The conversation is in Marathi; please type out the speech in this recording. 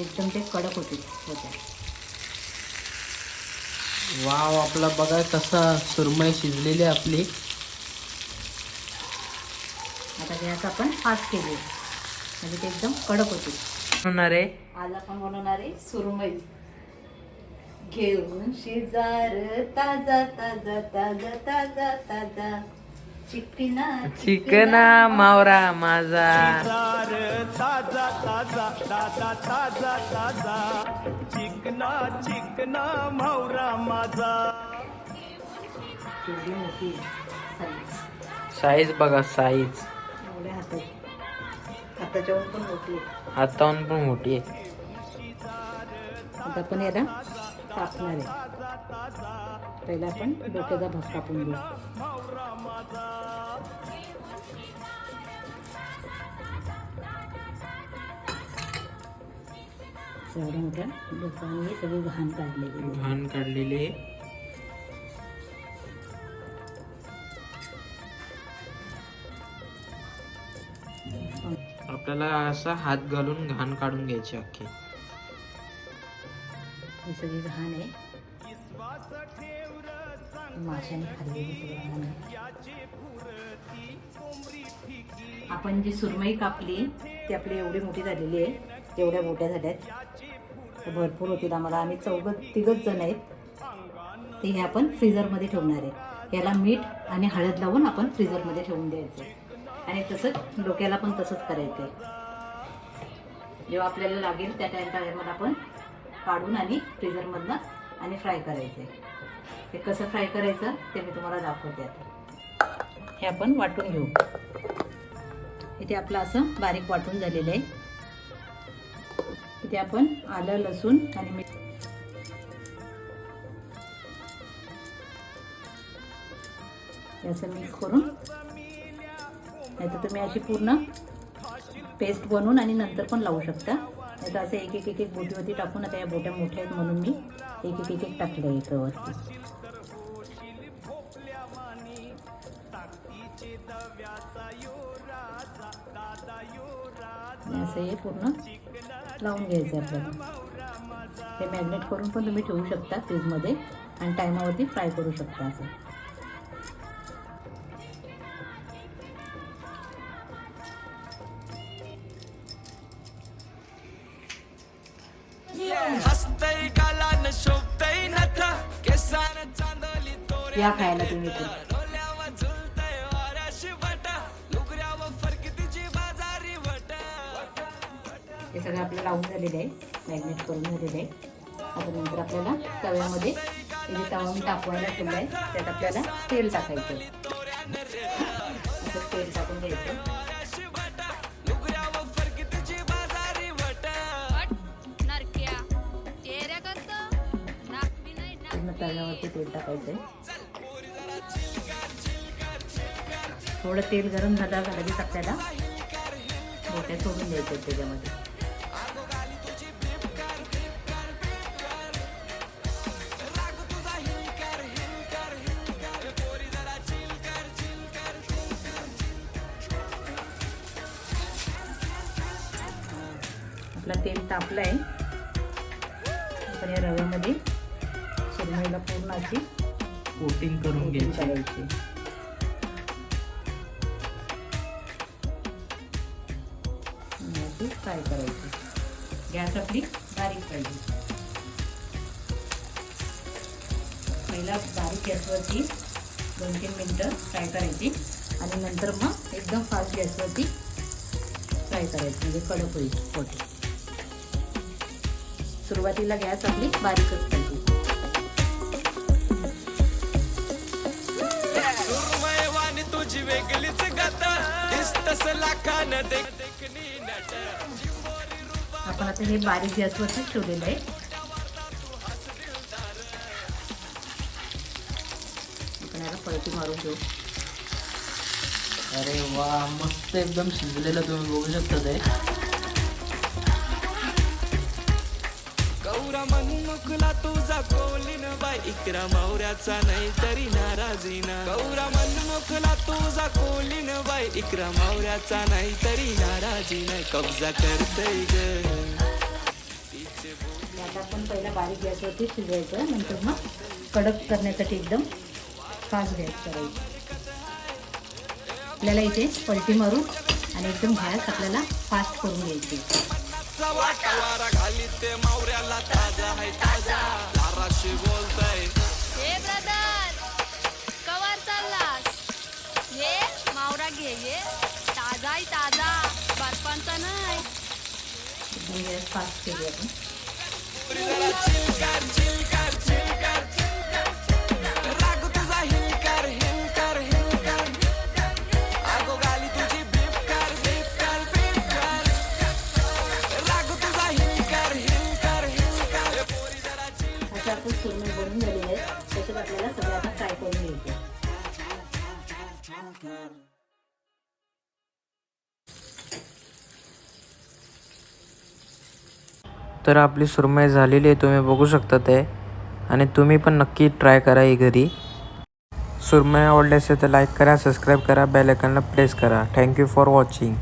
एकदम ते कडक होते. वाव, आपला बघा कसा सुरमई शिजलेली आहे आपली. आता गॅस आपण फास्ट केली म्हणजे ते एकदम कडक होते. होणार आहे आज आपण बनवणार आहे सुरमई. घेऊन शेजार ताजा ताजा ताजा ताजा ताजा चिकना चिकना मावरा माझा. ताजा ताजा ताजा ताजा ताजा चिकना चिकना मावरा माझा. केवढी मोठी साईज. साईज बघा, साईज एवढ्या हाताच्या पण मोठी आहे. हाताहून पण मोठी आहे. आता आपण याला कापणार आहे. पहिला आपण डोक्याचा भाग कापून घेऊ. एवढ्या मोठ्या डोक्याने सगळी घाण काढलेली. घाण काढलेली आहे. आपल्याला असा हात घालून घाण काढून घ्यायची अख्खी. ही सगळी घाण आहे. माशाने खाल्लेली सगळी घाण आहे. आपण जी सुरमई कापली ती आपली एवढी मोठी झालेली आहे. एवढ्या मोठ्या झाल्यात. भरपूर होतील आम्हाला. आम्ही तिघच जण आहेत. ते हे आपण फ्रीजरमध्ये ठेवणार आहे. याला मीठ आणि हळद लावून आपण फ्रीजरमध्ये ठेवून द्यायचं. आणि तसंच डोक्याला पण तसंच करायचं आहे. जेव्हा आपल्याला लागेल त्या टायमाला आपण काढून आणि फ्रीजरमधनं आणि फ्राय करायचं आहे. ते कसं फ्राय करायचं ते मी तुम्हाला दाखवते आता. हे आपण वाटून घेऊ. इथे आपलं असं बारीक वाटून झालेलं आहे. इथे आपण आलं, लसूण आणि मीठ असं मिक्स करून, नाही तर तुम्ही अशी पूर्ण पेस्ट बनवून आणि नंतर पण लावू शकता. नाही तर असं एक एक एक एक बोटीवरती टाकून, आता या बोट्या मोठ्या आहेत म्हणून मी एक एक एक एक टाकलं एकावरती. असं हे पूर्ण लावून घ्यायचं आपल्याला. हे मॅग्नेट करून पण तुम्ही ठेवू शकता फ्रीजमध्ये आणि टायमावरती फ्राय करू शकता. असं या खायला तुम्ही पण. हे सगळं आपल्याला लावून झालेलं आहे, मॅग्नेट करून झालेलं आहे. आता नंतर आपल्याला तव्यामध्ये जे तवा मी तापवायला ठेवला आहे त्यात आपल्याला तेल टाकायचं. असं तेल टाकून घ्यायचं. तव्यावरती तेल टाकायचं. थोडं तेल गरम झालं लगेच आपल्याला बोट्या सोडून द्यायच्या त्याच्यामध्ये. आपला तेल तापलं आहे. आपण या रव्यामध्ये सुरमईला पूर्ण अशी कोटिंग करून घ्यायची. फ्राय करायची. गॅस आपली बारीक पाहिजे. पहिला बारीक गॅसवरती 2-3 मिनटं फ्राय करायची आणि नंतर मग एकदम फास्ट गॅसवरती फ्राय करायची म्हणजे कडक होईल पोटी. सुरुवातीला गॅस आपली बारीकच पाहिजे. तुझी वेगळीच गाता दिसतस लाखानं आपण आता हे बारीक गॅसवरतीच ठेवलेलं आहे. आपण याला पलटी मारून घेऊ. अरे वा, मस्त एकदम शिजलेलं तुम्ही बघू शकता. ते गौरा मनमुखला तुझा कोलीन बाई इकरा मावऱ्याचा नाही तरी नाराजीना. गौरा मनमुखला तुझा कोलीन बाई इकरा मावऱ्याचा नाही तरी नाराजी नाही. कब्जा करतय ग आता आपण पहिला बारीक गॅसवरती शिजवायचं, नंतर मग कडक करण्यासाठी एकदम फास्ट गॅस करायची. आपल्याला इथे पलटी मारून आणि एकदम गॅस आपल्याला फास्ट करून घ्यायची. वारा घाली ते मावऱ्याला ताजा आहे ताजा दाराशी बोलताय. हे ब्रदर कवर चाललास? ये मावरा घे ये ताजा आहे ताजा बर्फांचा नाही. एकदम गॅस फास्ट केली आपण. चिलकर चिलकर चिलकर राग तुझा हिलकर हिलकर हिलकर आगो गाली तुझी बिपकर बिपकर बिपकर राग तुझा हिलकर हिलकर हिलकर पोरी जरा चिल. अशा आपण सुरमई बनवून झालेली आहे. त्याच्यात आपल्याला सगळं आता फ्राय करून घ्यायचं. तर आपली सुरमई झालेली आहे, तुम्ही बघू शकता ते. आणि तुम्ही पण नक्की ट्राय करा ही घरी. सुरमई आवडली असेल तर लाईक करा, सबस्क्राईब करा, बेल आयकॉनला प्रेस करा. Thank you for watching.